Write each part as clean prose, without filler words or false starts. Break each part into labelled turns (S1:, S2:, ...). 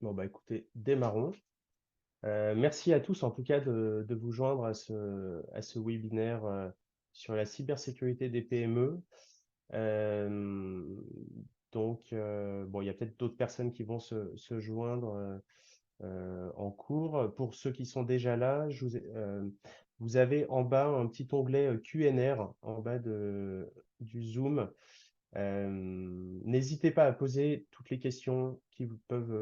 S1: Bon, bah écoutez, démarrons. Merci à tous en tout cas de vous joindre à ce webinaire sur la cybersécurité des PME. Euh, bon, il y a peut-être d'autres personnes qui vont se joindre en cours. Pour ceux qui sont déjà là, vous avez en bas un petit onglet Q&R en bas du Zoom. N'hésitez pas à poser toutes les questions qui vous peuvent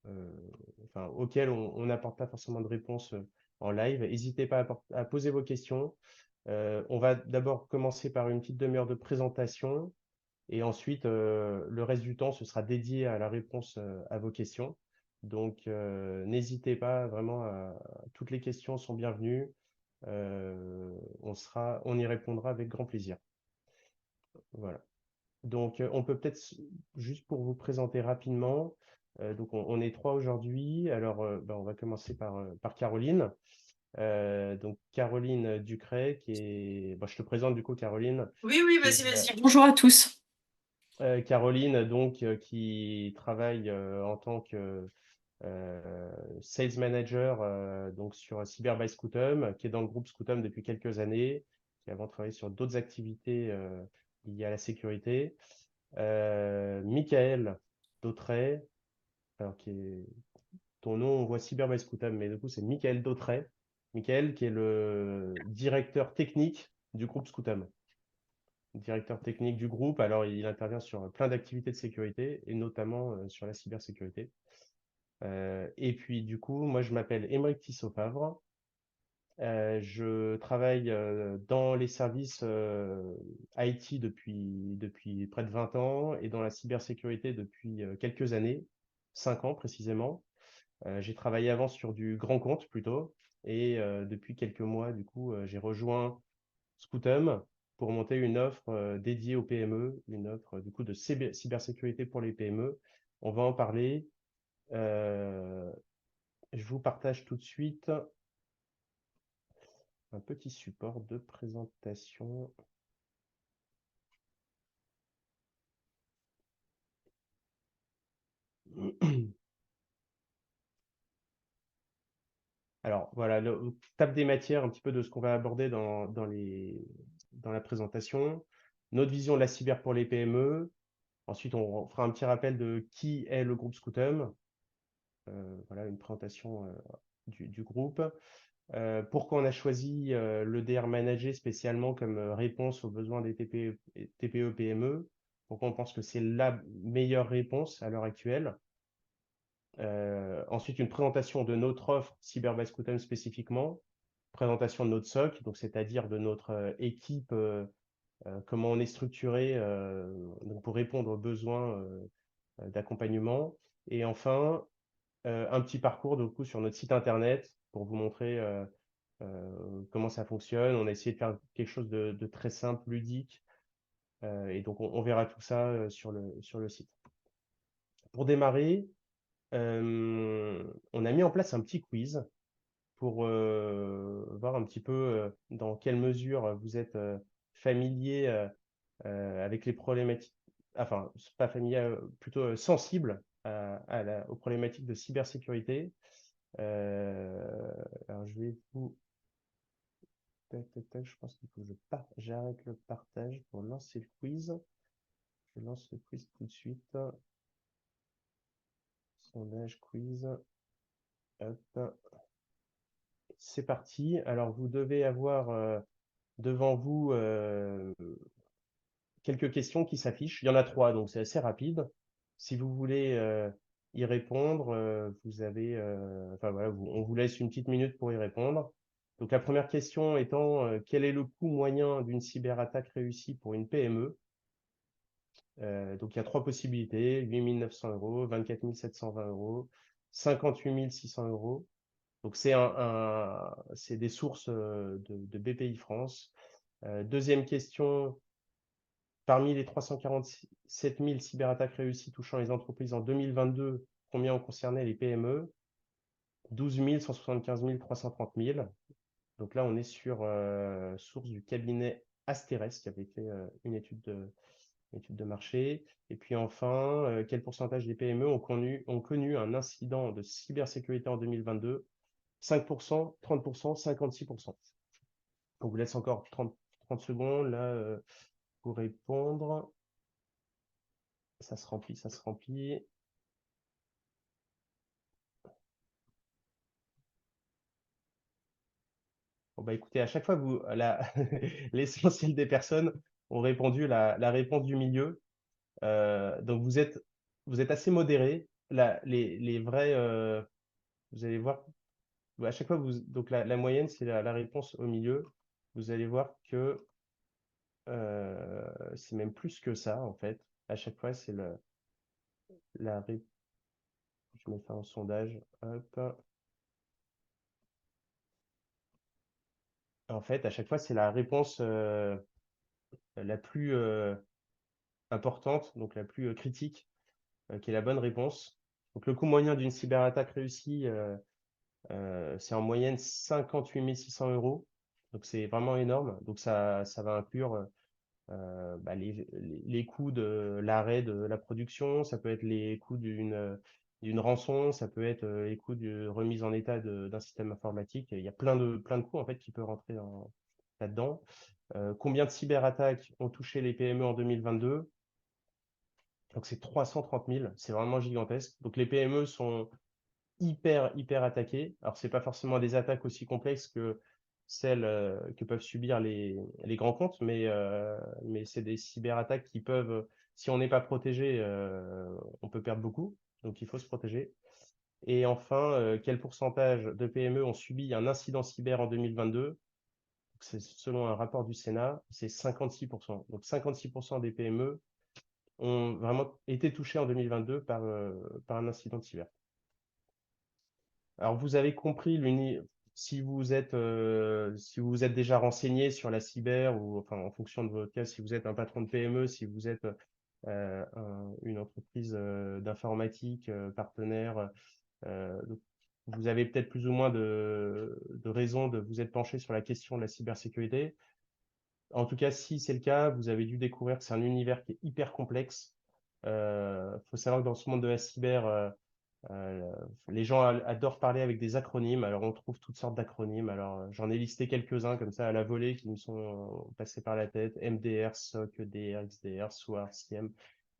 S1: euh, enfin, auxquelles on n'apporte pas forcément de réponse en live. N'hésitez pas à poser vos questions. On va d'abord commencer par une petite demi-heure de présentation et ensuite, le reste du temps, ce sera dédié à la réponse à vos questions. Donc, n'hésitez pas vraiment toutes les questions sont bienvenues. On y répondra avec grand plaisir. Voilà. Donc, on peut peut-être, juste pour vous présenter rapidement, donc on est trois aujourd'hui. Alors, ben, on va commencer par Caroline. Donc, Caroline Ducret, bon, je te présente du coup Caroline,
S2: Oui, oui,
S1: qui
S2: vas-y,
S1: est
S2: vas-y. Bonjour à tous.
S1: Caroline, donc, qui travaille en tant que sales manager donc sur Cyber by Scoutum, qui est dans le groupe Scoutum depuis quelques années, qui a avant travaillé sur d'autres activités liées à la sécurité. Michael Dautray, alors ton nom, on voit Cyber by Scoutum, mais du coup, c'est Michael Dautray. Michael, qui est le directeur technique du groupe Scoutum. Directeur technique du groupe, alors il intervient sur plein d'activités de sécurité, et notamment sur la cybersécurité. Et puis, du coup, moi, je m'appelle Émeric Tissot-Favre. Je travaille dans les services IT depuis près de 20 ans et dans la cybersécurité depuis quelques années, 5 ans précisément. J'ai travaillé avant sur du grand compte plutôt et depuis quelques mois, du coup, j'ai rejoint Scoutum pour monter une offre dédiée aux PME, une offre du coup de cybersécurité pour les PME. On va en parler. Euh, je vous partage tout de suite un petit support de présentation. Alors voilà, table des matières, un petit peu de ce qu'on va aborder dans la présentation. Notre vision de la cyber pour les PME. Ensuite, on fera un petit rappel de qui est le groupe Scoutum. Voilà, une présentation du groupe. Pourquoi on a choisi le DR Manager spécialement comme réponse aux besoins des TPE, PME. Pourquoi on pense que c'est la meilleure réponse à l'heure actuelle. Ensuite, une présentation de notre offre Cyber by Scoutum spécifiquement, présentation de notre SOC, donc c'est-à-dire de notre équipe, comment on est structuré donc pour répondre aux besoins d'accompagnement. Et enfin, un petit parcours du coup sur notre site internet pour vous montrer comment ça fonctionne. On a essayé de faire quelque chose de très simple, ludique, et donc on verra tout ça sur le site. Pour démarrer, on a mis en place un petit quiz pour voir un petit peu dans quelle mesure vous êtes familier avec les problématiques, enfin, pas familier, plutôt sensible aux problématiques de cybersécurité. Alors, je vais vous... Tac, tac, tac, je pense qu'il faut que j'arrête le partage pour lancer le quiz. Je lance le quiz tout de suite. Sondage, quiz. Hop. C'est parti. Alors, vous devez avoir devant vous quelques questions qui s'affichent. Il y en a trois, donc c'est assez rapide. Si vous voulez y répondre, enfin voilà, on vous laisse une petite minute pour y répondre. Donc la première question étant, quel est le coût moyen d'une cyberattaque réussie pour une PME? Donc il y a trois possibilités, 8 900 euros, 24 720 euros, 58 600 euros. Donc c'est des sources de BPI France. Deuxième question, parmi les 347 000 cyberattaques réussies touchant les entreprises en 2022, combien ont concerné les PME? 12 000, 175 000, 330 000. Donc là, on est sur source du cabinet Asterès qui avait fait une étude étude de marché. Et puis enfin, quel pourcentage des PME ont connu un incident de cybersécurité en 2022? 5%, 30%, 56%. On vous laisse encore 30 secondes là pour répondre. Ça se remplit, ça se remplit. Bon, bah écoutez, à chaque fois, l'essentiel des personnes ont répondu la réponse du milieu. Donc vous êtes assez modéré. Les vrais, vous allez voir, à chaque fois, donc la moyenne, c'est la réponse au milieu. Vous allez voir que c'est même plus que ça, en fait. À chaque fois, c'est la réponse. Je mets ça en sondage. Hop. En fait, à chaque fois, c'est la réponse la plus importante, donc la plus critique, qui est la bonne réponse. Donc le coût moyen d'une cyberattaque réussie, c'est en moyenne 58 600 euros. Donc c'est vraiment énorme. Donc ça va inclure bah, les coûts de l'arrêt de la production, ça peut être les coûts d'une rançon, ça peut être les coûts de remise en état d'un système informatique. Il y a plein de coûts en fait qui peuvent rentrer là-dedans. Combien de cyberattaques ont touché les PME en 2022? Donc c'est 330 000, c'est vraiment gigantesque. Donc les PME sont hyper attaquées. Alors c'est pas forcément des attaques aussi complexes que celles que peuvent subir les grands comptes, mais c'est des cyberattaques qui peuvent, si on n'est pas protégé, on peut perdre beaucoup. Donc il faut se protéger. Et enfin, quel pourcentage de PME ont subi un incident cyber en 2022? C'est selon un rapport du Sénat, c'est 56%. Donc 56% des PME ont vraiment été touchés en 2022 par un incident de cyber. Alors, vous avez compris si vous êtes déjà renseigné sur la cyber ou enfin en fonction de votre cas, si vous êtes un patron de PME, si vous êtes une entreprise d'informatique partenaire, donc, vous avez peut-être plus ou moins de raisons de vous être penché sur la question de la cybersécurité. En tout cas, si c'est le cas, vous avez dû découvrir que c'est un univers qui est hyper complexe. Faut savoir que dans ce monde de la cyber, euh, les gens adorent parler avec des acronymes. Alors, on trouve toutes sortes d'acronymes. Alors, j'en ai listé quelques-uns comme ça à la volée qui me sont passés par la tête. MDR, SOC, EDR, XDR, SOAR, SIEM,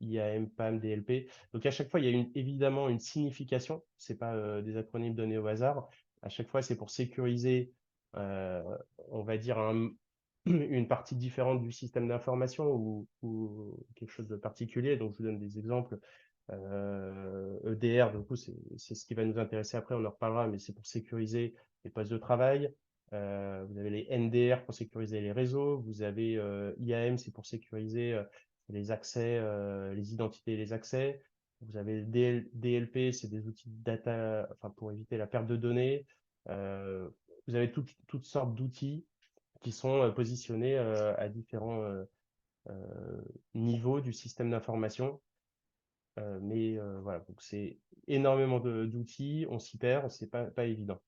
S1: IAM, PAM, DLP. Donc, à chaque fois, il y a évidemment une signification. C'est pas des acronymes donnés au hasard. À chaque fois, c'est pour sécuriser, euh, on va dire, une partie différente du système d'information ou quelque chose de particulier. Donc, je vous donne des exemples. EDR, du coup, c'est ce qui va nous intéresser après, on en reparlera, mais c'est pour sécuriser les postes de travail. Vous avez les NDR pour sécuriser les réseaux. Vous avez IAM, c'est pour sécuriser les accès, les identités et les accès. Vous avez DLP, c'est des outils de data, enfin, pour éviter la perte de données. Euh, Vous avez toutes sortes d'outils qui sont positionnés à différents niveaux du système d'information. Mais voilà, donc c'est énormément d'outils, on s'y perd, c'est pas évident.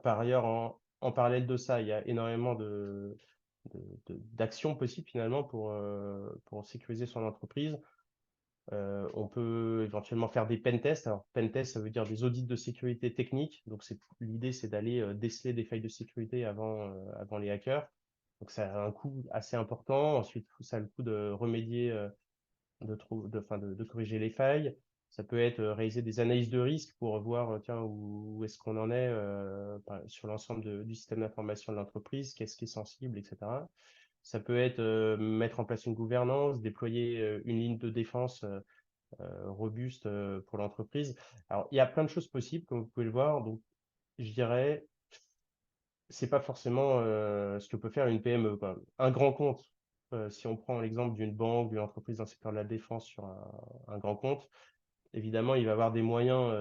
S1: Par ailleurs, en parallèle de ça, il y a énormément d'actions possibles finalement pour sécuriser son entreprise. On peut éventuellement faire des pen tests. Alors, pen test, ça veut dire des audits de sécurité technique. Donc, l'idée, c'est d'aller déceler des failles de sécurité avant les hackers. Donc, ça a un coût assez important. Ensuite, ça a le coût de remédier de corriger les failles. Ça peut être réaliser des analyses de risque pour voir tiens, où est-ce qu'on en est sur l'ensemble du système d'information de l'entreprise, qu'est-ce qui est sensible, etc. Ça peut être mettre en place une gouvernance, déployer une ligne de défense robuste pour l'entreprise. Alors, il y a plein de choses possibles, comme vous pouvez le voir. Donc, je dirais, c'est pas forcément ce que peut faire une PME, quoi. Un grand compte, si on prend l'exemple d'une banque, d'une entreprise dans le secteur de la défense sur un grand compte, évidemment, il va avoir des moyens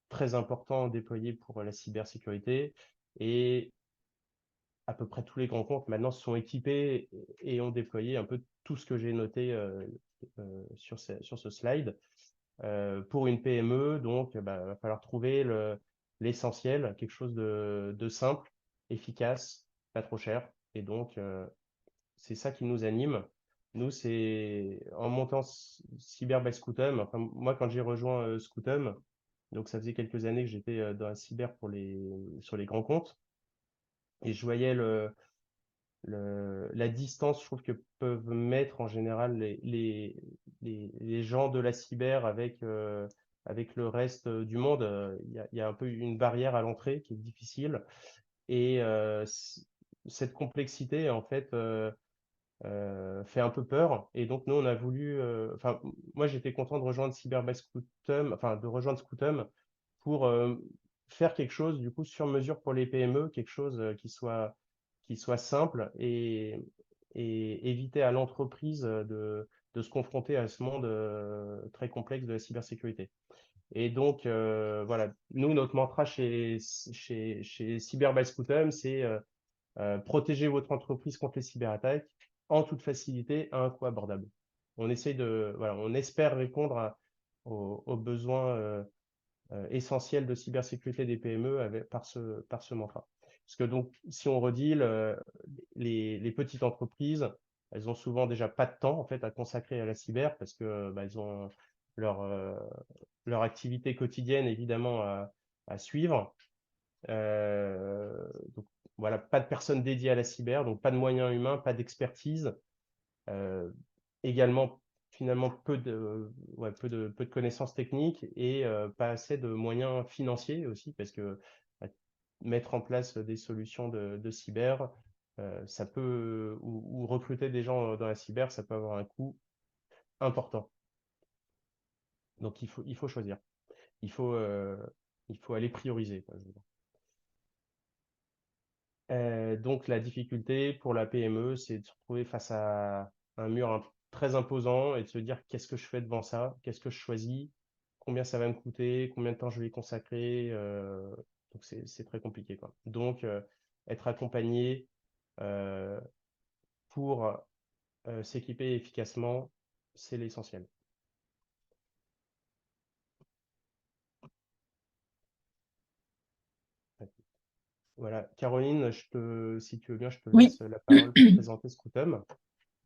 S1: très importants déployés pour la cybersécurité et à peu près tous les grands comptes maintenant sont équipés et ont déployé un peu tout ce que j'ai noté sur ce slide. Pour une PME, donc, bah, va falloir trouver l'essentiel, quelque chose de simple, efficace, pas trop cher. Et donc, c'est ça qui nous anime. Nous, c'est en montant Cyber by Scoutum. Enfin, moi, quand j'ai rejoint Scoutum, donc ça faisait quelques années que j'étais dans la cyber sur les grands comptes, et je voyais la distance, je trouve, que peuvent mettre en général les gens de la cyber avec le reste du monde. Il y a un peu une barrière à l'entrée qui est difficile. Et cette complexité, en fait, fait un peu peur. Et donc, nous, on a voulu. Enfin, moi, j'étais content de rejoindre Cyber by Scoutum, enfin, de rejoindre Scoutum pour faire quelque chose, du coup, sur mesure pour les PME, quelque chose qui soit simple et éviter à l'entreprise de se confronter à ce monde très complexe de la cybersécurité. Et donc, voilà, nous, notre mantra chez Cyber by Scoutum, c'est protéger votre entreprise contre les cyberattaques en toute facilité à un coût abordable. Voilà, on espère répondre aux besoins essentiels de cybersécurité des PME par ce mantra. Parce que donc, si on redit, les petites entreprises, elles ont souvent déjà pas de temps en fait à consacrer à la cyber parce que bah, elles ont leur, euh, leur activité quotidienne évidemment à suivre. Donc voilà, pas de personnes dédiées à la cyber, donc pas de moyens humains, pas d'expertise. Euh, Également, finalement, peu de connaissances techniques et pas assez de moyens financiers aussi, parce que bah, mettre en place des solutions de cyber, ça peut, ou recruter des gens dans la cyber, ça peut avoir un coût important. Donc il faut choisir. Il faut, euh, il faut aller prioriser, quoi, je veux dire. Donc la difficulté pour la PME, c'est de se retrouver face à un mur très imposant et de se dire qu'est-ce que je fais devant ça, qu'est-ce que je choisis, combien ça va me coûter, combien de temps je vais y consacrer. Donc c'est très compliqué, quoi. Donc être accompagné euh, pour s'équiper efficacement, c'est l'essentiel. Voilà, Caroline, si tu veux bien, je te
S2: Oui.
S1: laisse la parole pour présenter Scoutum.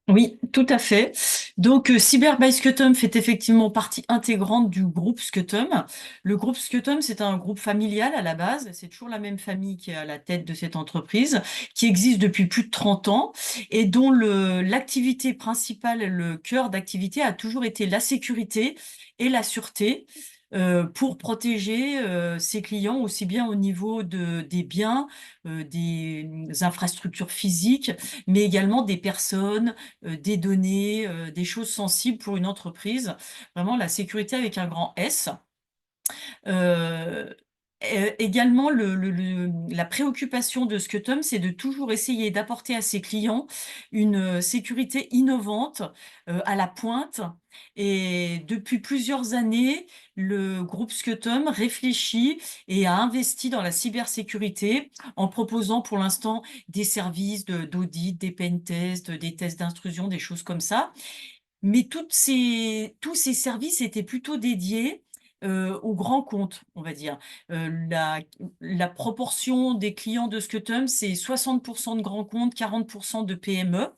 S2: Oui, tout à fait. Donc, Cyber by Scutum fait effectivement partie intégrante du groupe Scutum. Le groupe Scutum, c'est un groupe familial à la base. C'est toujours la même famille qui est à la tête de cette entreprise, qui existe depuis plus de 30 ans et dont l'activité principale, le cœur d'activité a toujours été la sécurité et la sûreté. Pour protéger ses clients aussi bien au niveau des biens, des infrastructures physiques, mais également des personnes, des données, des choses sensibles pour une entreprise. Vraiment la sécurité avec un grand S. Euh, Également, la préoccupation de Scutum, c'est de toujours essayer d'apporter à ses clients une sécurité innovante, à la pointe. Et depuis plusieurs années, le groupe Scutum réfléchit et a investi dans la cybersécurité en proposant pour l'instant des services d'audit, des pen tests, des tests d'intrusion, des choses comme ça. Mais tous ces services étaient plutôt dédiés aux grands comptes, on va dire. La proportion des clients de Scutum, c'est 60% de grands comptes, 40% de PME.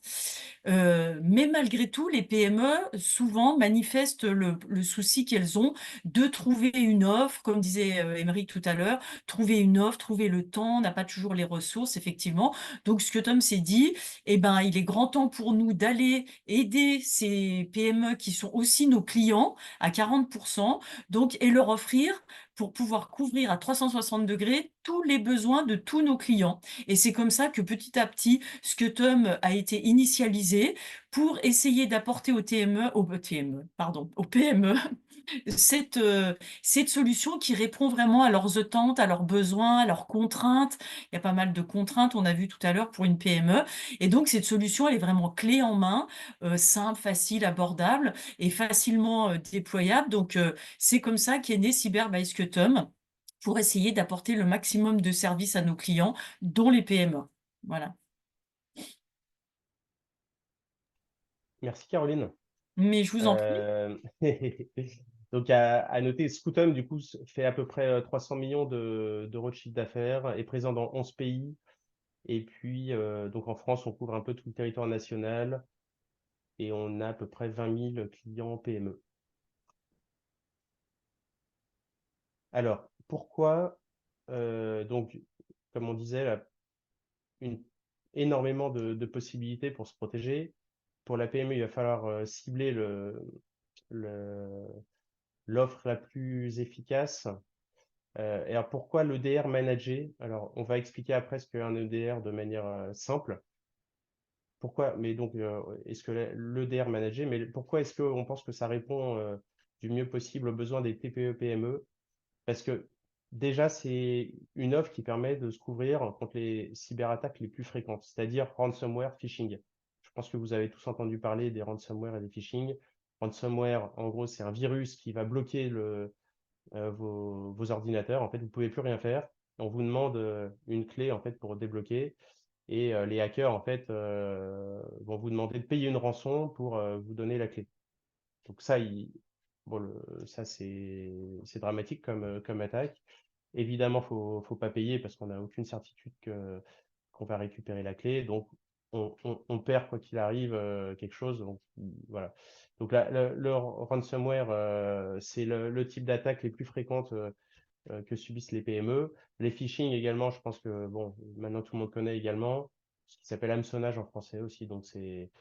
S2: Mais malgré tout, les PME souvent manifestent le souci qu'elles ont de trouver une offre, comme disait Émeric tout à l'heure, trouver une offre, trouver le temps, on n'a pas toujours les ressources, effectivement. Donc, Scutum s'est dit, eh ben, il est grand temps pour nous d'aller aider ces PME qui sont aussi nos clients à 40%, donc, et leur offrir pour pouvoir couvrir à 360 degrés tous les besoins de tous nos clients. Et c'est comme ça que petit à petit, Scutum a été initialisé pour essayer d'apporter aux PME, cette, cette solution qui répond vraiment à leurs attentes, à leurs besoins, à leurs contraintes. Il y a pas mal de contraintes, on a vu tout à l'heure pour une PME. Et donc, cette solution, elle est vraiment clé en main, simple, facile, abordable et facilement déployable. Donc, c'est comme ça qu'est né Cyber by Scutum pour essayer d'apporter le maximum de services à nos clients, dont les PME. Voilà.
S1: Merci Caroline.
S2: Mais je vous en prie.
S1: Euh, Donc, à noter, Scoutum, du coup, fait à peu près 300 millions d'euros de chiffre d'affaires, est présent dans 11 pays. Et puis, donc en France, on couvre un peu tout le territoire national. et on a à peu près 20 000 clients PME. Alors, pourquoi, donc, comme on disait, une, énormément de possibilités pour se protéger. Pour la PME, il va falloir cibler le- l'offre la plus efficace. Et alors, pourquoi l'EDR managé? Alors, on va expliquer après ce qu'est un EDR de manière simple. Pourquoi, mais donc, est-ce que l'EDR managé, mais pourquoi est-ce qu'on pense que ça répond du mieux possible aux besoins des TPE-PME? Parce que déjà, c'est une offre qui permet de se couvrir contre les cyberattaques les plus fréquentes, c'est-à-dire ransomware, phishing. Je pense que vous avez tous entendu parler des ransomware et des phishing. Ransomware, en gros, c'est un virus qui va bloquer vos ordinateurs. En fait, vous ne pouvez plus rien faire. On vous demande une clé en fait pour débloquer. Et les hackers, en fait, vont vous demander de payer une rançon pour vous donner la clé. Donc ça, bon, ça c'est dramatique comme attaque. Évidemment, faut pas payer parce qu'on n'a aucune certitude qu'on va récupérer la clé. Donc, on perd quoi qu'il arrive quelque chose. Donc, voilà. Donc, le ransomware, c'est le type d'attaque les plus fréquentes que subissent les PME. Les phishing également, je pense que bon, maintenant tout le monde connaît également ce qui s'appelle hameçonnage en français aussi. Donc, c'est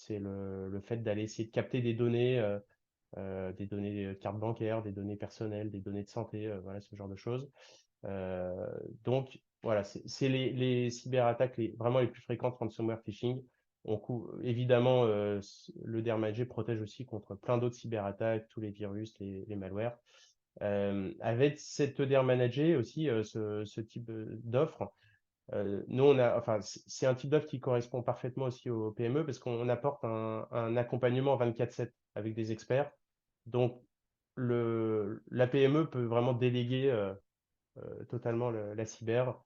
S1: le fait d'aller essayer de capter des données carte bancaire, des données personnelles, des données de santé, voilà ce genre de choses. Donc, voilà, c'est les cyberattaques vraiment les plus fréquentes, ransomware, phishing. Évidemment, le DRMAG protège aussi contre plein d'autres cyberattaques, tous les virus, les malwares. Avec cette EDR Manager aussi, ce type d'offre, nous, enfin, c'est un type d'offre qui correspond parfaitement aussi aux PME parce qu'on apporte un accompagnement 24/7 avec des experts. Donc, la PME peut vraiment déléguer totalement la cyber,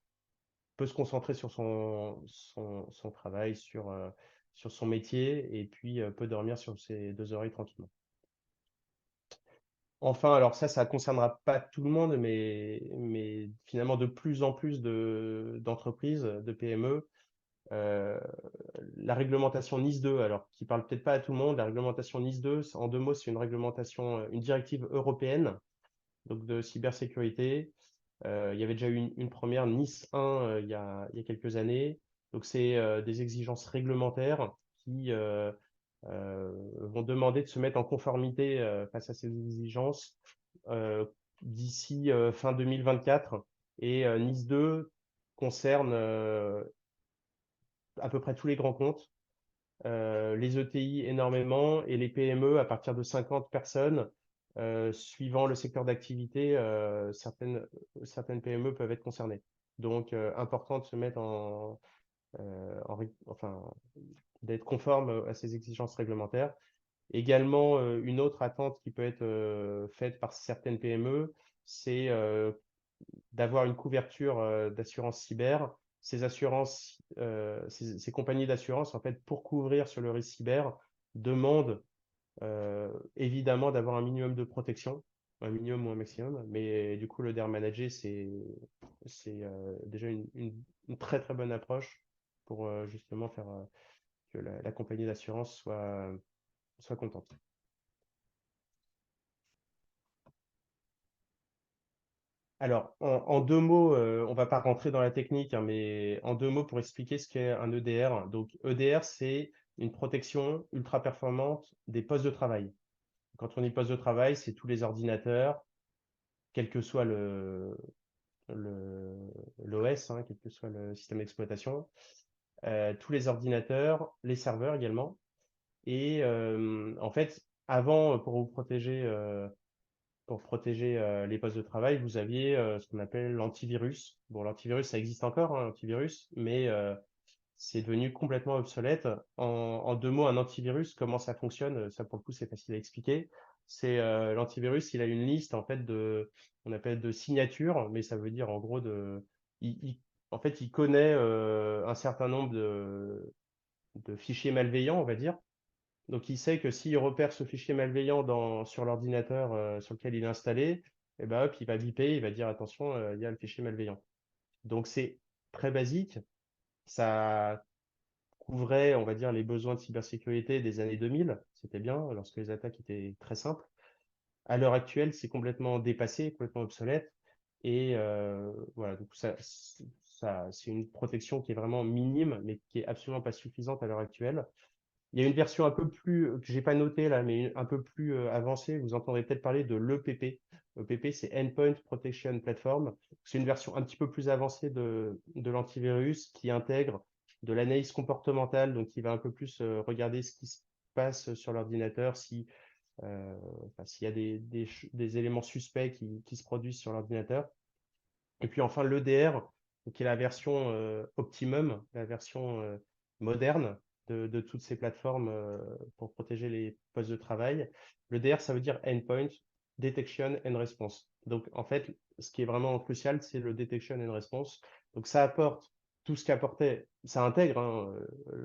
S1: peut se concentrer sur son travail, sur son métier, et puis peut dormir sur ses deux oreilles tranquillement. Enfin, alors ça ne concernera pas tout le monde, mais finalement de plus en plus d'entreprises, de PME, euh, la réglementation NIS 2, alors qui parle peut-être pas à tout le monde, la réglementation NIS 2, en deux mots, c'est une réglementation, une directive européenne, donc de cybersécurité. Il y avait déjà eu une première, NIS 1, il y a quelques années. Donc, c'est des exigences réglementaires qui vont demander de se mettre en conformité face à ces exigences euh, d'ici fin 2024. Et NIS 2 concerne à peu près tous les grands comptes, les ETI énormément et les PME à partir de 50 personnes. Suivant le secteur d'activité, certaines PME peuvent être concernées. Donc, important de se mettre enfin, d'être conforme à ces exigences réglementaires. Également, une autre attente qui peut être faite par certaines PME, c'est d'avoir une couverture d'assurance cyber. Ces compagnies d'assurance, en fait, pour couvrir sur le risque cyber, demandent évidemment d'avoir un minimum de protection, un minimum ou un maximum. Mais du coup, le DER Manager, c'est déjà une très très bonne approche pour justement faire que la compagnie d'assurance soit contente. Alors, en deux mots, on va pas rentrer dans la technique, hein, mais en deux mots pour expliquer ce qu'est un EDR. Donc, EDR, c'est une protection ultra performante des postes de travail. Quand on dit poste de travail, c'est tous les ordinateurs, quel que soit l'OS, hein, quel que soit le système d'exploitation, tous les ordinateurs, les serveurs également. Et en fait, avant, pour protéger les postes de travail, vous aviez ce qu'on appelle l'antivirus. Bon, l'antivirus, ça existe encore, hein, l'antivirus, mais c'est devenu complètement obsolète. En deux mots, un antivirus, comment ça fonctionne? Ça, pour le coup, c'est facile à expliquer. C'est l'antivirus, il a une liste en fait on appelle de signatures, mais ça veut dire en gros en fait, il connaît un certain nombre de fichiers malveillants, on va dire. Donc, il sait que s'il repère ce fichier malveillant sur l'ordinateur sur lequel il est installé, et ben hop, il va biper, il va dire attention, il y a le fichier malveillant. Donc, c'est très basique. Ça couvrait, on va dire, les besoins de cybersécurité des années 2000. C'était bien, lorsque les attaques étaient très simples. À l'heure actuelle, c'est complètement dépassé, complètement obsolète. Et voilà, donc c'est une protection qui est vraiment minime, mais qui est absolument pas suffisante à l'heure actuelle. Il y a une version un peu plus, que j'ai pas notée là, mais un peu plus avancée. Vous entendrez peut-être parler de l'EPP. L'EPP, c'est Endpoint Protection Platform. C'est une version un petit peu plus avancée de l'antivirus qui intègre de l'analyse comportementale, donc qui va un peu plus regarder ce qui se passe sur l'ordinateur, si, enfin, s'il y a des éléments suspects qui se produisent sur l'ordinateur. Et puis enfin l'EDR, qui est la version optimum, la version moderne de toutes ces plateformes pour protéger les postes de travail. L'EDR, ça veut dire Endpoint Detection and Response. Donc en fait, ce qui est vraiment crucial, c'est le Detection and Response. Donc ça apporte tout ce qu'apportait, ça intègre hein,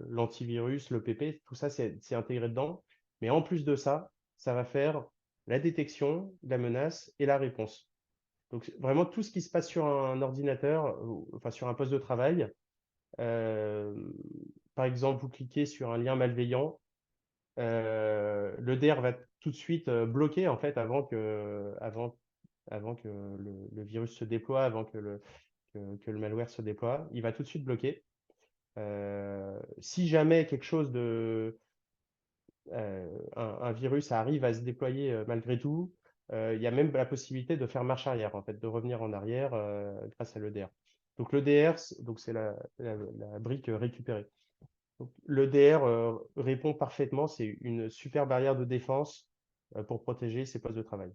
S1: l'antivirus, le PP, tout ça c'est intégré dedans. Mais en plus de ça, ça va faire la détection, la menace et la réponse. Donc vraiment tout ce qui se passe sur un ordinateur, enfin sur un poste de travail. Euh, Par exemple, vous cliquez sur un lien malveillant, le DR va tout de suite bloquer en fait avant que le virus se déploie, avant que le malware se déploie. Il va tout de suite bloquer. Si jamais quelque chose un virus arrive à se déployer malgré tout, il y a même la possibilité de faire marche arrière, en fait, de revenir en arrière grâce à l'EDR. Donc l'EDR, donc c'est la brique récupérée. Donc, l'EDR répond parfaitement, c'est une super barrière de défense pour protéger ces postes de travail.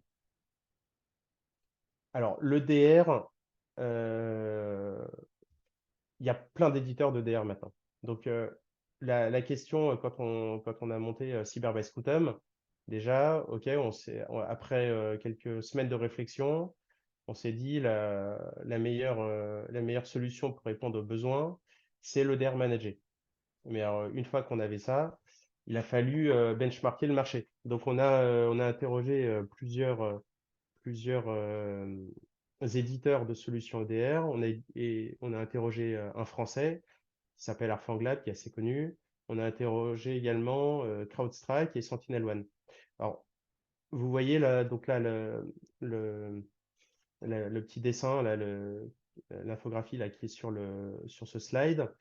S1: Alors l'EDR, il y a plein d'éditeurs d'EDR maintenant. Donc, la question, quand on a monté Cyber by Scoutum, déjà, OK, après quelques semaines de réflexion, on s'est dit la meilleure solution pour répondre aux besoins, c'est l'EDR Manager. Mais alors, une fois qu'on avait ça, il a fallu benchmarker le marché. Donc, on a interrogé plusieurs éditeurs de solutions EDR. On a interrogé un Français qui s'appelle Arfanglab, qui est assez connu. On a interrogé également CrowdStrike et SentinelOne. Alors, vous voyez là, donc là, le, le petit dessin, là, l'infographie là, qui est sur ce slide.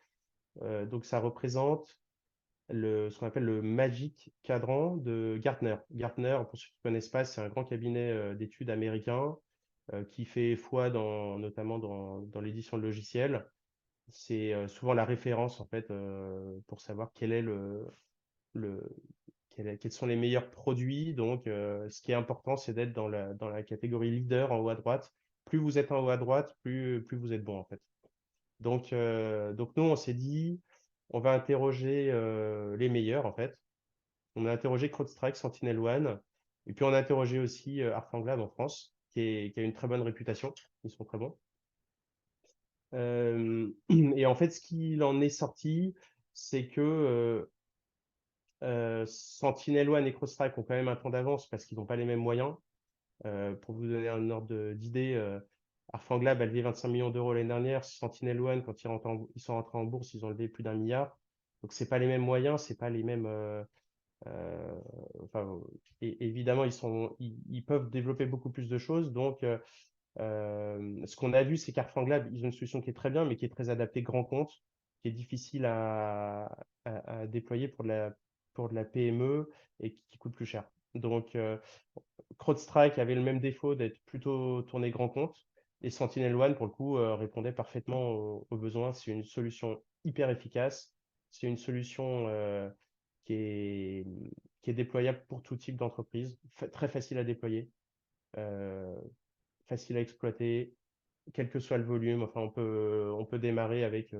S1: Donc, ça représente ce qu'on appelle le Magic Quadrant de Gartner. Gartner, pour ceux qui ne connaissent pas, c'est un grand cabinet d'études américain qui fait foi notamment dans l'édition de logiciels. C'est souvent la référence en fait pour savoir le, quels sont les meilleurs produits. Donc, ce qui est important, c'est d'être dans la catégorie leader en haut à droite. Plus vous êtes en haut à droite, plus vous êtes bon en fait. Donc nous, on s'est dit, on va interroger les meilleurs en fait. On a interrogé CrowdStrike, SentinelOne, et puis on a interrogé aussi Arfanglab en France, qui a une très bonne réputation. Ils sont très bons. Et en fait, ce qu'il en est sorti, c'est que SentinelOne et CrowdStrike ont quand même un temps d'avance parce qu'ils n'ont pas les mêmes moyens. Pour vous donner un ordre d'idée, Arfanglab a levé 25 millions d'euros l'année dernière. SentinelOne, quand ils sont rentrés en bourse, ils ont levé plus d'un milliard. Donc, c'est pas les mêmes moyens, c'est pas les mêmes. Euh, enfin, et évidemment, ils peuvent développer beaucoup plus de choses. Donc, ce qu'on a vu, c'est qu'Arfanglab, ils ont une solution qui est très bien, mais qui est très adaptée grand compte, qui est difficile à déployer pour de la PME et qui coûte plus cher. Donc, CrowdStrike avait le même défaut d'être plutôt tourné grand compte. Et SentinelOne, pour le coup, répondait parfaitement aux besoins. C'est une solution hyper efficace. C'est une solution qui est, qui est déployable pour tout type d'entreprise. Très facile à déployer, euh, facile à exploiter, quel que soit le volume. Enfin, on peut démarrer avec,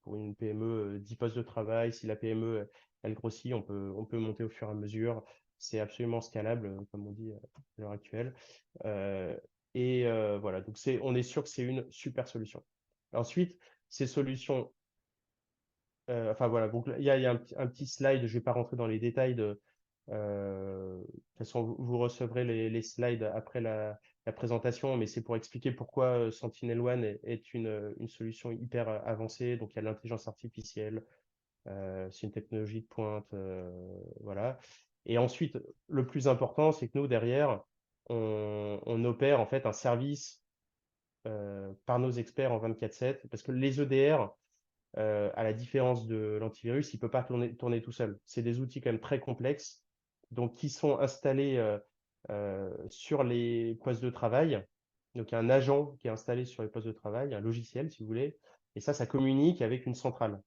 S1: pour une PME, 10 postes de travail. Si la PME, elle grossit, on peut monter au fur et à mesure. C'est absolument scalable, comme on dit à l'heure actuelle. Euh, et voilà, donc on est sûr que c'est une super solution. Ensuite, ces solutions, enfin voilà, donc il y a un petit slide, je ne vais pas rentrer dans les détails de toute façon, vous recevrez les slides après la présentation, mais c'est pour expliquer pourquoi SentinelOne est une solution hyper avancée. Donc, il y a l'intelligence artificielle, C'est une technologie de pointe, voilà. Et ensuite, le plus important, c'est que nous, derrière, on opère en fait un service par nos experts en 24/7, parce que les EDR, à la différence de l'antivirus, il ne peut pas tourner tout seul. C'est des outils quand même très complexes, donc qui sont installés sur les postes de travail. Donc, il y a un agent qui est installé sur les postes de travail, un logiciel, si vous voulez, et ça communique avec une centrale.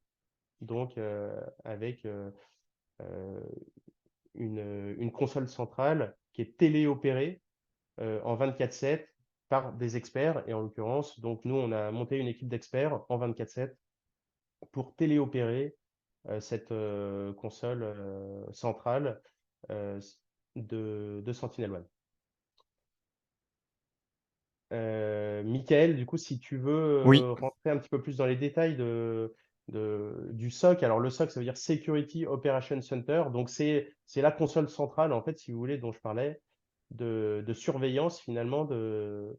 S1: Donc, avec euh, une console centrale qui est téléopérée en 24/7 par des experts. Et en l'occurrence, donc nous, on a monté une équipe d'experts en 24/7 pour téléopérer cette console centrale euh, de Sentinel-One. Michael, du coup, si tu veux
S3: Oui,
S1: rentrer un petit peu plus dans les détails du SOC, alors le SOC, ça veut dire Security Operations Center, donc c'est la console centrale, en fait, si vous voulez, dont je parlais, de surveillance finalement de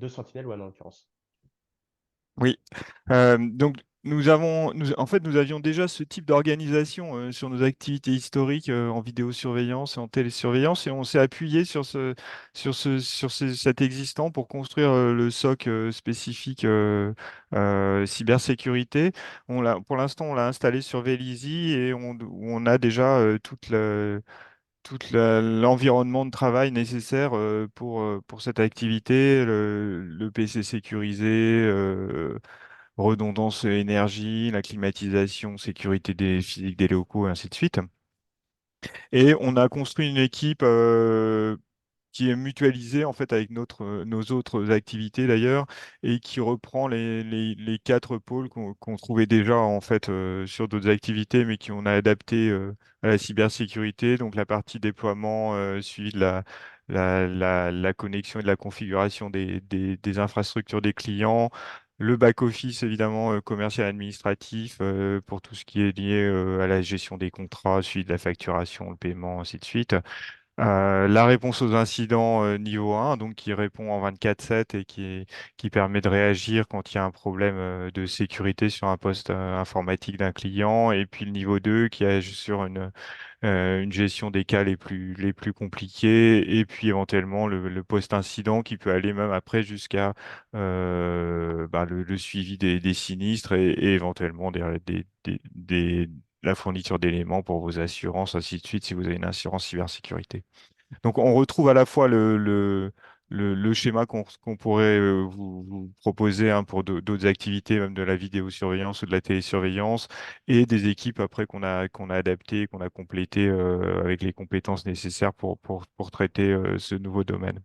S1: Sentinel-One en l'occurrence.
S3: oui. Donc, en fait, nous avions déjà ce type d'organisation sur nos activités historiques en vidéosurveillance et en télésurveillance, et on s'est appuyé cet existant pour construire le SOC spécifique cybersécurité. Pour l'instant, on l'a installé sur Vélizy et où on a déjà l'environnement de travail nécessaire pour cette activité, le PC sécurisé, redondance énergie, la climatisation, sécurité des physiques des locaux, et ainsi de suite. Et on a construit une équipe qui est mutualisée en fait avec nos autres activités d'ailleurs, et qui reprend les quatre pôles qu'on trouvait déjà en fait sur d'autres activités, mais qui on a adapté à la cybersécurité. Donc la partie déploiement suivi de la connexion et de la configuration des infrastructures des clients. Le back-office, évidemment, commercial administratif, pour tout ce qui est lié à la gestion des contrats, suivi de la facturation, le paiement, ainsi de suite. La réponse aux incidents niveau 1, donc qui répond en 24/7 et qui permet de réagir quand il y a un problème de sécurité sur un poste informatique d'un client. Et puis le niveau 2 qui agit sur une gestion des cas les plus compliqués. Et puis éventuellement le post-incident qui peut aller même après jusqu'à le suivi des sinistres et éventuellement la fourniture d'éléments pour vos assurances, ainsi de suite, si vous avez une assurance cybersécurité. Donc, on retrouve à la fois le schéma qu'on pourrait vous proposer hein, pour d'autres activités, même de la vidéosurveillance ou de la télésurveillance, et des équipes après qu'on a adaptées, qu'on a complétées avec les compétences nécessaires pour traiter ce nouveau domaine.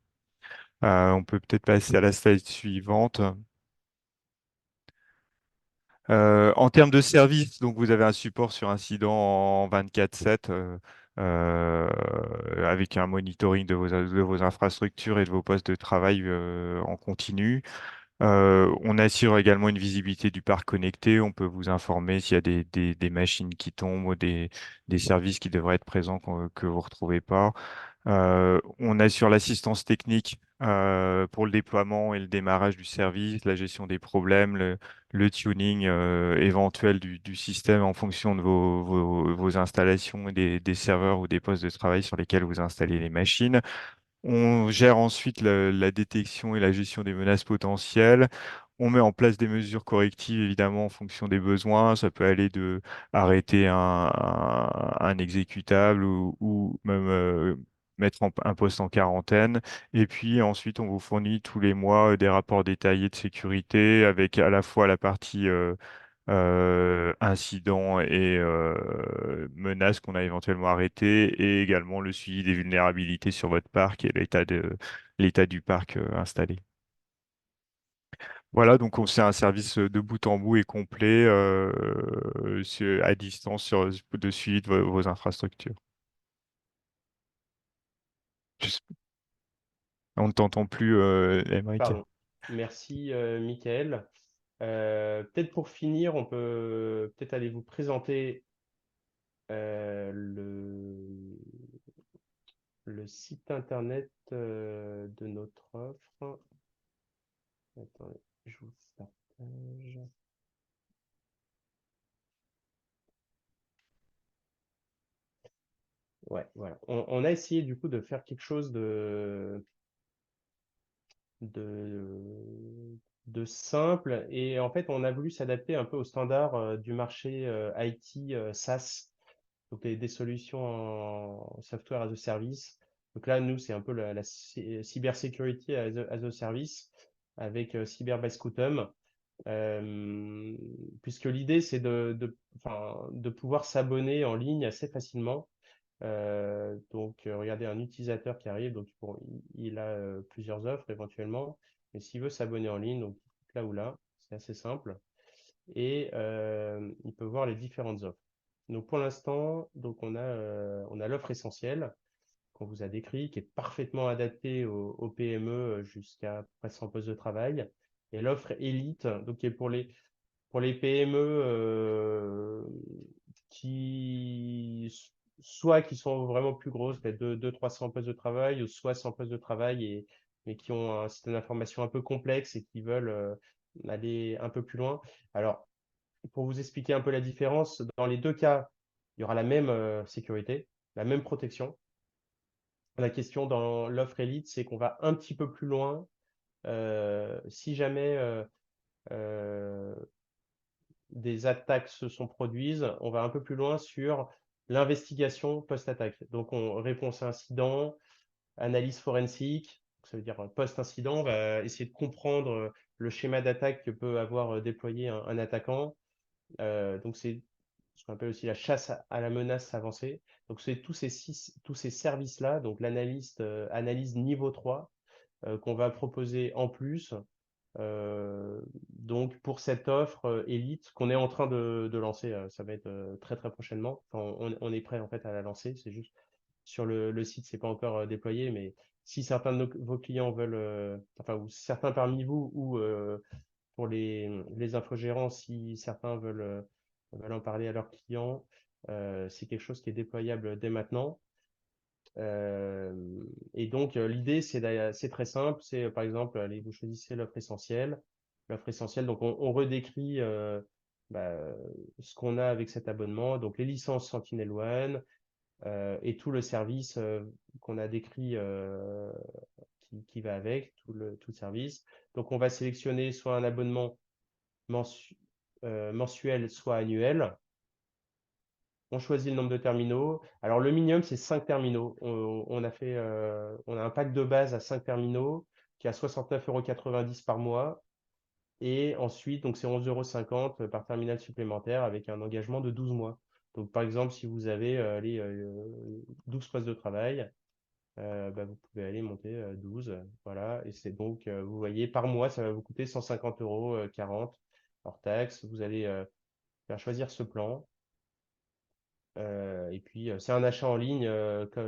S3: On peut peut-être passer à la slide suivante. En termes de service, donc vous avez un support sur incident en 24/7 euh, avec un monitoring de vos infrastructures et de vos postes de travail en continu. On assure également une visibilité du parc connecté. On peut vous informer s'il y a des machines qui tombent ou des services qui devraient être présents que vous ne retrouvez pas. On assure l'assistance technique pour le déploiement et le démarrage du service, la gestion des problèmes, le tuning éventuel du système en fonction de vos installations et des serveurs ou des postes de travail sur lesquels vous installez les machines. On gère ensuite la détection et la gestion des menaces potentielles. On met en place des mesures correctives, évidemment, en fonction des besoins. Ça peut aller de arrêter un exécutable ou même mettre un poste en quarantaine. Et puis ensuite, on vous fournit tous les mois des rapports détaillés de sécurité avec à la fois la partie incidents et menaces qu'on a éventuellement arrêtées, et également le suivi des vulnérabilités sur votre parc et l'état du parc installé. Voilà, donc c'est un service de bout en bout et complet à distance de suivi de vos infrastructures. Je sais- On ne t'entend plus, Aymeric.
S1: Pardon. Merci, Michael. Peut-être pour finir, on peut peut-être aller vous présenter le site internet de notre offre. Attendez, je vous partage. Voilà. On a essayé du coup de faire quelque chose de, de simple et en fait on a voulu s'adapter un peu aux standards du marché IT SaaS, donc des solutions en software as a service. Donc là, nous, c'est un peu la cybersecurity as a service avec Cyber by Scutum. Puisque l'idée, c'est enfin, de pouvoir s'abonner en ligne assez facilement. Donc, regardez un utilisateur qui arrive, donc il a plusieurs offres éventuellement, mais s'il veut s'abonner en ligne, donc là ou là, c'est assez simple, et il peut voir les différentes offres. Donc, pour l'instant, donc on a l'offre essentielle qu'on vous a décrit, qui est parfaitement adaptée aux PME jusqu'à près 100 postes de travail, et l'offre élite, donc qui est pour les PME qui soit qui sont vraiment plus grosses, peut-être 200-300 postes de travail, ou soit 100 postes de travail, mais qui ont un système d'information un peu complexe et qui veulent aller un peu plus loin. Alors, pour vous expliquer un peu la différence, dans les deux cas, il y aura la même sécurité, la même protection. La question dans l'offre Elite, c'est qu'on va un petit peu plus loin. Si jamais euh, des attaques se sont produites, on va un peu plus loin sur l'investigation post-attaque. Donc, réponse à incident, analyse forensique, ça veut dire post-incident, on va essayer de comprendre le schéma d'attaque que peut avoir déployé un attaquant. Donc, c'est ce qu'on appelle aussi la chasse à la menace avancée. Donc, c'est tous ces services-là, donc analyse niveau 3, qu'on va proposer en plus donc pour cette offre Elite qu'on est en train de lancer, ça va être très très prochainement. Enfin, on est prêt en fait à la lancer. C'est juste sur le site, c'est pas encore déployé, mais si certains de vos clients veulent, enfin ou certains parmi vous ou pour les infogérants, si certains veulent en parler à leurs clients, c'est quelque chose qui est déployable dès maintenant. Euh, et donc, l'idée, c'est très simple. C'est, par exemple, allez, vous choisissez l'offre essentielle. L'offre essentielle, donc on redécrit bah, ce qu'on a avec cet abonnement. Donc, les licences Sentinel-One et tout le service qu'on a décrit qui va avec, tout le service. Donc, on va sélectionner soit un abonnement mensuel, soit annuel. On choisit le nombre de terminaux. Alors, le minimum, c'est 5 terminaux. On a un pack de base à 5 terminaux qui est à 69,90 € par mois. Et ensuite, donc c'est 11,50 € par terminal supplémentaire avec un engagement de 12 mois. Donc, par exemple, si vous avez 12 postes de travail, bah, vous pouvez aller monter 12. Voilà. Et c'est donc, vous voyez, par mois, ça va vous coûter 150,40 € hors taxe. Vous allez faire choisir ce plan. Et puis, c'est un achat en ligne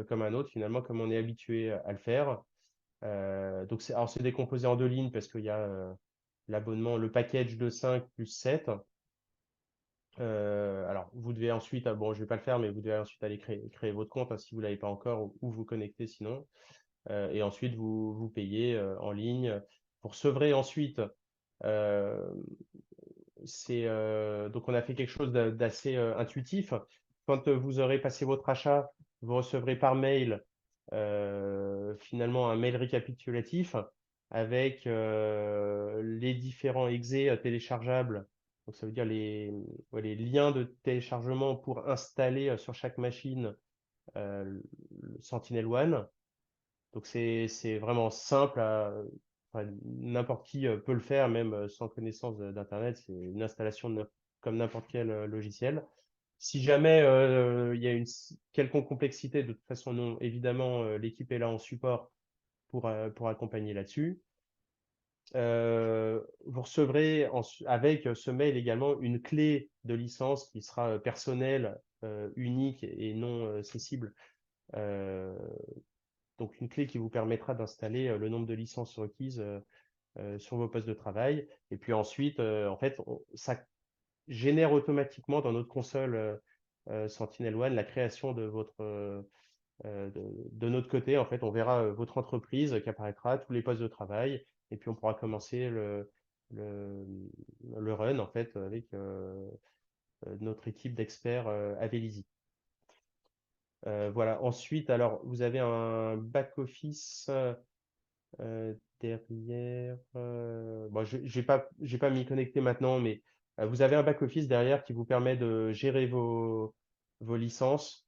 S1: comme un autre, finalement, comme on est habitué à le faire. Donc, alors, c'est décomposé en deux lignes parce qu'il y a l'abonnement, le package de 5 plus 7. Alors, vous devez ensuite, bon, je vais pas le faire, mais vous devez ensuite aller créer votre compte hein, si vous l'avez pas encore ou vous connecter sinon. Et ensuite, vous payez en ligne. Pour sevrer ensuite, euh, donc on a fait quelque chose d'assez intuitif. Quand vous aurez passé votre achat, vous recevrez par mail finalement un mail récapitulatif avec les différents exés téléchargeables. Donc ça veut dire ouais, les liens de téléchargement pour installer sur chaque machine le Sentinel-One. Donc c'est vraiment simple enfin, n'importe qui peut le faire, même sans connaissance d'Internet. C'est une installation comme n'importe quel logiciel. Si jamais il y a une quelconque complexité, de toute façon, non, évidemment, l'équipe est là en support pour accompagner là-dessus. Vous recevrez avec ce mail également une clé de licence qui sera personnelle, unique et non cessible. Euh, donc une clé qui vous permettra d'installer le nombre de licences requises sur vos postes de travail. Et puis ensuite, en fait, ça génère automatiquement dans notre console Sentinel-One la création de de notre côté. En fait, on verra votre entreprise qui apparaîtra, tous les postes de travail, et puis on pourra commencer le, le run en fait avec notre équipe d'experts à Vélizy. Voilà. Ensuite, alors, vous avez un back-office derrière. Bon, je vais pas m'y connecter maintenant, mais vous avez un back-office derrière qui vous permet de gérer vos licences,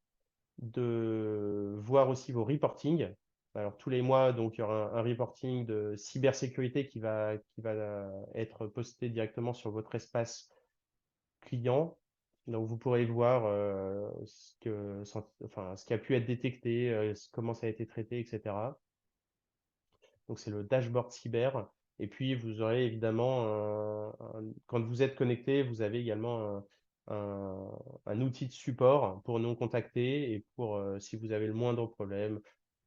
S1: de voir aussi vos reportings. Alors, tous les mois, donc, il y aura un reporting de cybersécurité qui va être posté directement sur votre espace client. Donc, vous pourrez voir enfin, ce qui a pu être détecté, comment ça a été traité, etc. Donc, c'est le dashboard cyber. Et puis, vous aurez évidemment, quand vous êtes connecté, vous avez également un outil de support pour nous contacter et pour, si vous avez le moindre problème,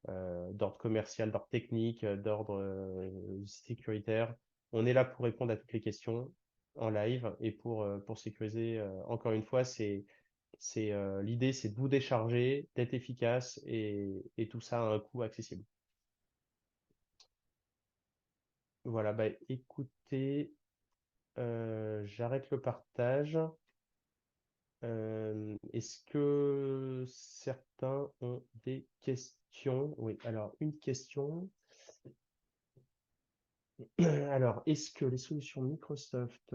S1: d'ordre commercial, d'ordre technique, d'ordre sécuritaire. On est là pour répondre à toutes les questions en live et pour sécuriser. Encore une fois, l'idée, c'est de vous décharger, d'être efficace et tout ça à un coût accessible. Voilà, bah écoutez, j'arrête le partage. Est-ce que certains ont des questions? Oui, alors une question. Alors, est-ce que les solutions Microsoft...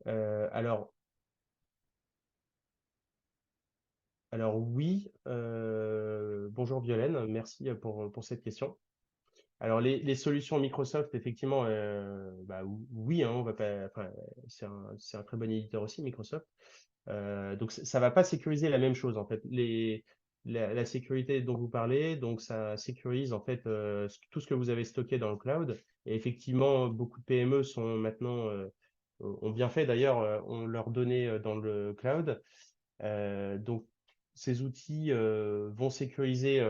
S1: alors, oui, bonjour Violaine, merci pour cette question. Alors, les solutions Microsoft, effectivement, bah, oui, hein, on va pas, enfin, c'est un très bon éditeur aussi, Microsoft. Donc, ça va pas sécuriser la même chose, en fait. La sécurité dont vous parlez, donc ça sécurise, en fait, tout ce que vous avez stocké dans le cloud. Et effectivement, beaucoup de PME sont maintenant, ont bien fait d'ailleurs, ont leurs données dans le cloud. Donc, ces outils vont sécuriser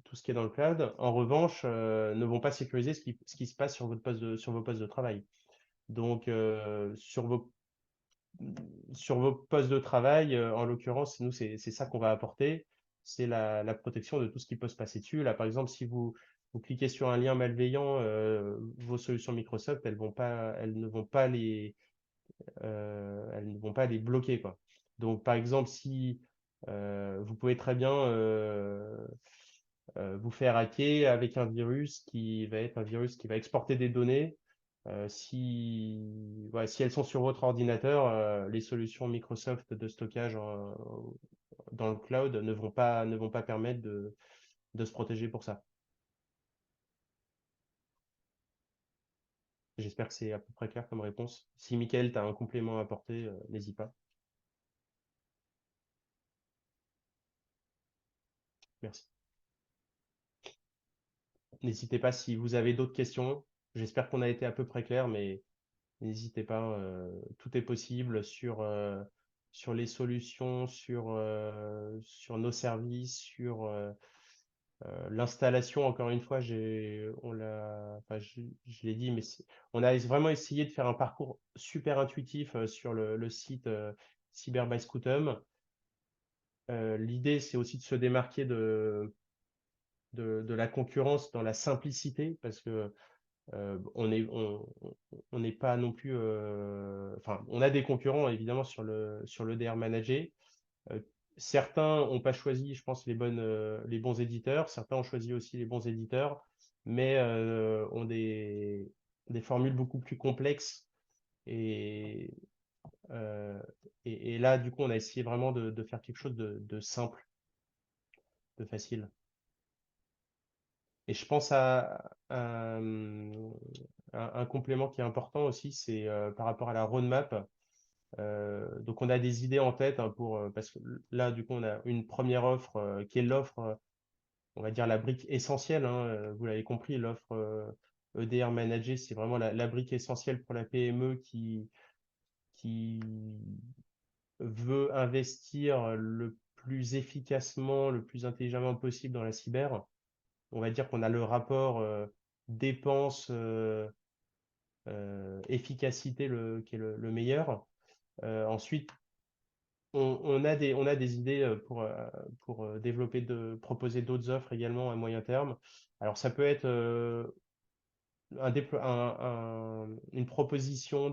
S1: tout ce qui est dans le cloud. En revanche, ne vont pas sécuriser ce qui se passe sur vos postes de travail. Donc, sur vos postes de travail, en l'occurrence, nous, c'est ça qu'on va apporter. C'est la protection de tout ce qui peut se passer dessus. Là, par exemple, si vous cliquez sur un lien malveillant, vos solutions Microsoft, elles ne vont pas les bloquer, quoi. Donc, par exemple, si vous pouvez très bien vous faire hacker avec un virus qui va être un virus qui va exporter des données. Si elles sont sur votre ordinateur, les solutions Microsoft de stockage dans le cloud ne vont pas permettre de se protéger pour ça. J'espère que c'est à peu près clair comme réponse. Si Mickaël, tu as un complément à apporter, n'hésite pas. Merci. N'hésitez pas si vous avez d'autres questions. J'espère qu'on a été à peu près clair, mais n'hésitez pas. Tout est possible sur les solutions, sur nos services, sur l'installation. Encore une fois, enfin, je l'ai dit, mais on a vraiment essayé de faire un parcours super intuitif sur le site Cyber by Scoutum. L'idée, c'est aussi de se démarquer de la concurrence dans la simplicité, parce que on n'est pas non plus. Enfin, on a des concurrents évidemment sur le DR Manager. Euh, Certains n'ont pas choisi, je pense, les bons éditeurs. Certains ont choisi aussi les bons éditeurs, mais ont des formules beaucoup plus complexes. Et, euh, et là, du coup, on a essayé vraiment de faire quelque chose de simple, de facile. Et je pense à, un complément qui est important aussi, c'est par rapport à la roadmap. Donc on a des idées en tête, hein, parce que là, du coup, on a une première offre qui est l'offre, on va dire la brique essentielle, hein, vous l'avez compris, l'offre EDR Manager, c'est vraiment la brique essentielle pour la PME qui veut investir le plus efficacement, le plus intelligemment possible dans la cyber. On va dire qu'on a le rapport dépense efficacité qui est le meilleur. Ensuite, on a des idées pour proposer d'autres offres également à moyen terme. Alors, ça peut être une proposition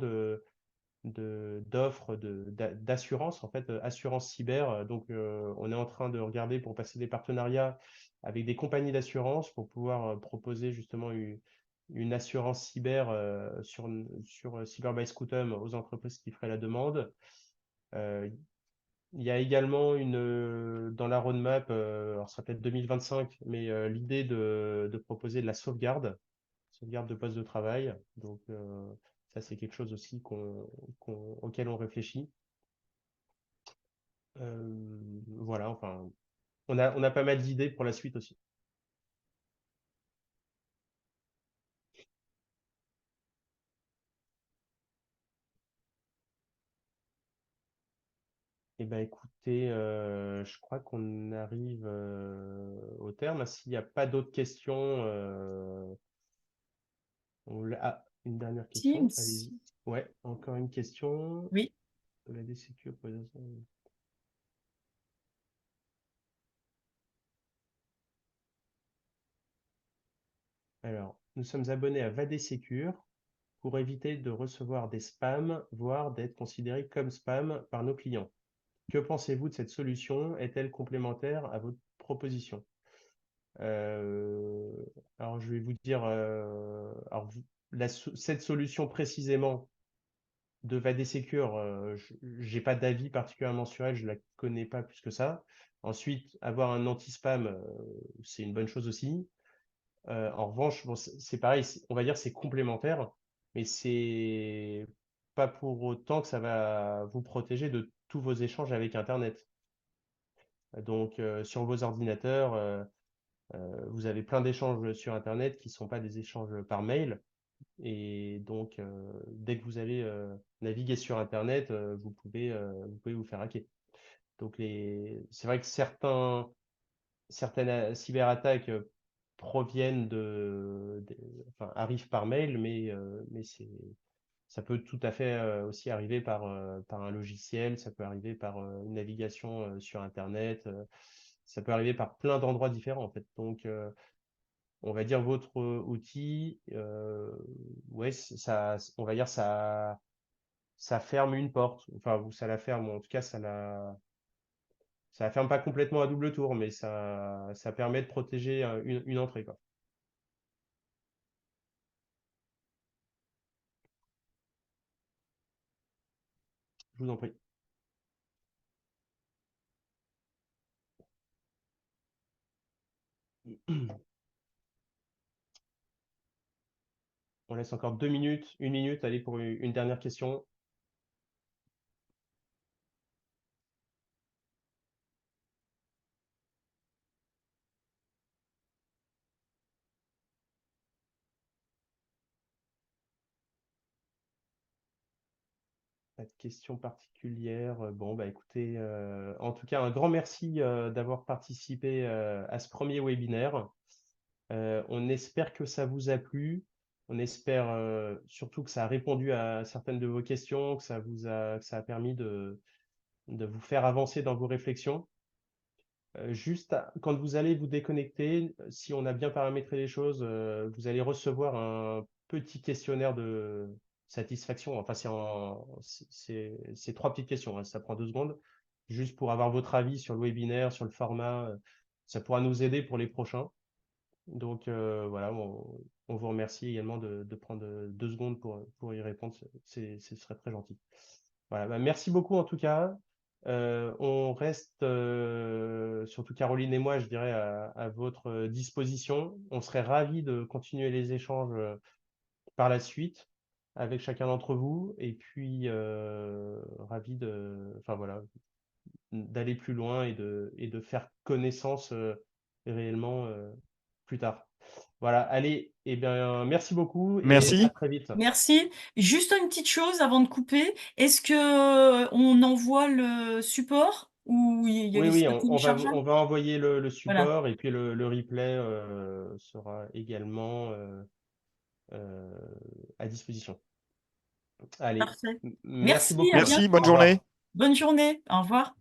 S1: d'offres d'assurance, en fait, assurance cyber. Donc, on est en train de regarder pour passer des partenariats avec des compagnies d'assurance pour pouvoir proposer justement une assurance cyber sur Cyber by Scutum aux entreprises qui feraient la demande. Euh, il y a également dans la roadmap, alors ça sera peut-être 2025, mais l'idée de proposer de la sauvegarde de poste de travail. Donc, ça, c'est quelque chose aussi auquel on réfléchit. Voilà, enfin, on a pas mal d'idées pour la suite aussi. Eh ben, écoutez, je crois qu'on arrive au terme. S'il n'y a pas d'autres questions, ah, une dernière question,
S2: Teams.
S1: allez-y. Ouais, encore une question.
S2: Oui.
S1: La DCQ. Alors, nous sommes abonnés à Vadesecure pour éviter de recevoir des spams, voire d'être considérés comme spam par nos clients. Que pensez-vous de cette solution? Est-elle complémentaire à votre proposition? Euh, alors, je vais vous dire, cette solution précisément de Vadesecure, j'ai pas d'avis particulièrement sur elle, je la connais pas plus que ça. Ensuite, avoir un anti-spam, c'est une bonne chose aussi. En revanche, bon, c'est pareil, on va dire c'est complémentaire, mais c'est pas pour autant que ça va vous protéger de tous vos échanges avec Internet. Donc, sur vos ordinateurs, vous avez plein d'échanges sur Internet qui ne sont pas des échanges par mail. Et donc, dès que vous allez naviguer sur Internet, vous pouvez vous faire hacker. Donc, c'est vrai que certaines cyberattaques proviennent enfin, arrivent par mail, mais ça peut tout à fait aussi arriver par un logiciel, ça peut arriver par une navigation sur Internet, ça peut arriver par plein d'endroits différents en fait. Donc, on va dire votre outil, ouais, on va dire ça ferme une porte, enfin, ou ça la ferme, ou en tout cas, ça la ferme pas complètement à double tour, mais ça permet de protéger une entrée, quoi. Je vous en prie. On laisse encore 2 minutes, 1 minute, allez pour une dernière question. Pas de questions particulières. Bon, bah écoutez, en tout cas, un grand merci d'avoir participé à ce premier webinaire. On espère que ça vous a plu. On espère surtout que ça a répondu à certaines de vos questions, que ça a permis de vous faire avancer dans vos réflexions. Quand vous allez vous déconnecter, si on a bien paramétré les choses, vous allez recevoir un petit questionnaire de satisfaction. Enfin, c'est 3 petites questions, hein, ça prend 2 secondes, juste pour avoir votre avis sur le webinaire, sur le format. Ça pourra nous aider pour les prochains. Donc voilà, on vous remercie également de prendre 2 secondes pour y répondre. Ce serait très gentil. Voilà, bah, merci beaucoup en tout cas. On reste, surtout Caroline et moi, je dirais, à votre disposition. On serait ravis de continuer les échanges par la suite avec chacun d'entre vous. Et puis, ravis enfin voilà, d'aller plus loin et de faire connaissance réellement plus tard. Voilà, allez, eh bien, merci beaucoup et à
S3: Merci.
S1: très vite.
S2: Merci. Juste une petite chose avant de couper. Est-ce que on envoie le support ou
S1: Oui,
S2: il
S1: oui,
S2: sera
S1: on
S2: téléchargeable?
S1: va envoyer le
S2: Voilà.
S1: support et puis le replay sera également euh, à disposition. Allez,
S2: Parfait.
S1: merci
S2: Merci, à
S1: beaucoup, hein.
S3: Merci, bonne
S1: Au
S2: bientôt.
S3: journée.
S1: revoir.
S2: Bonne journée. Au revoir.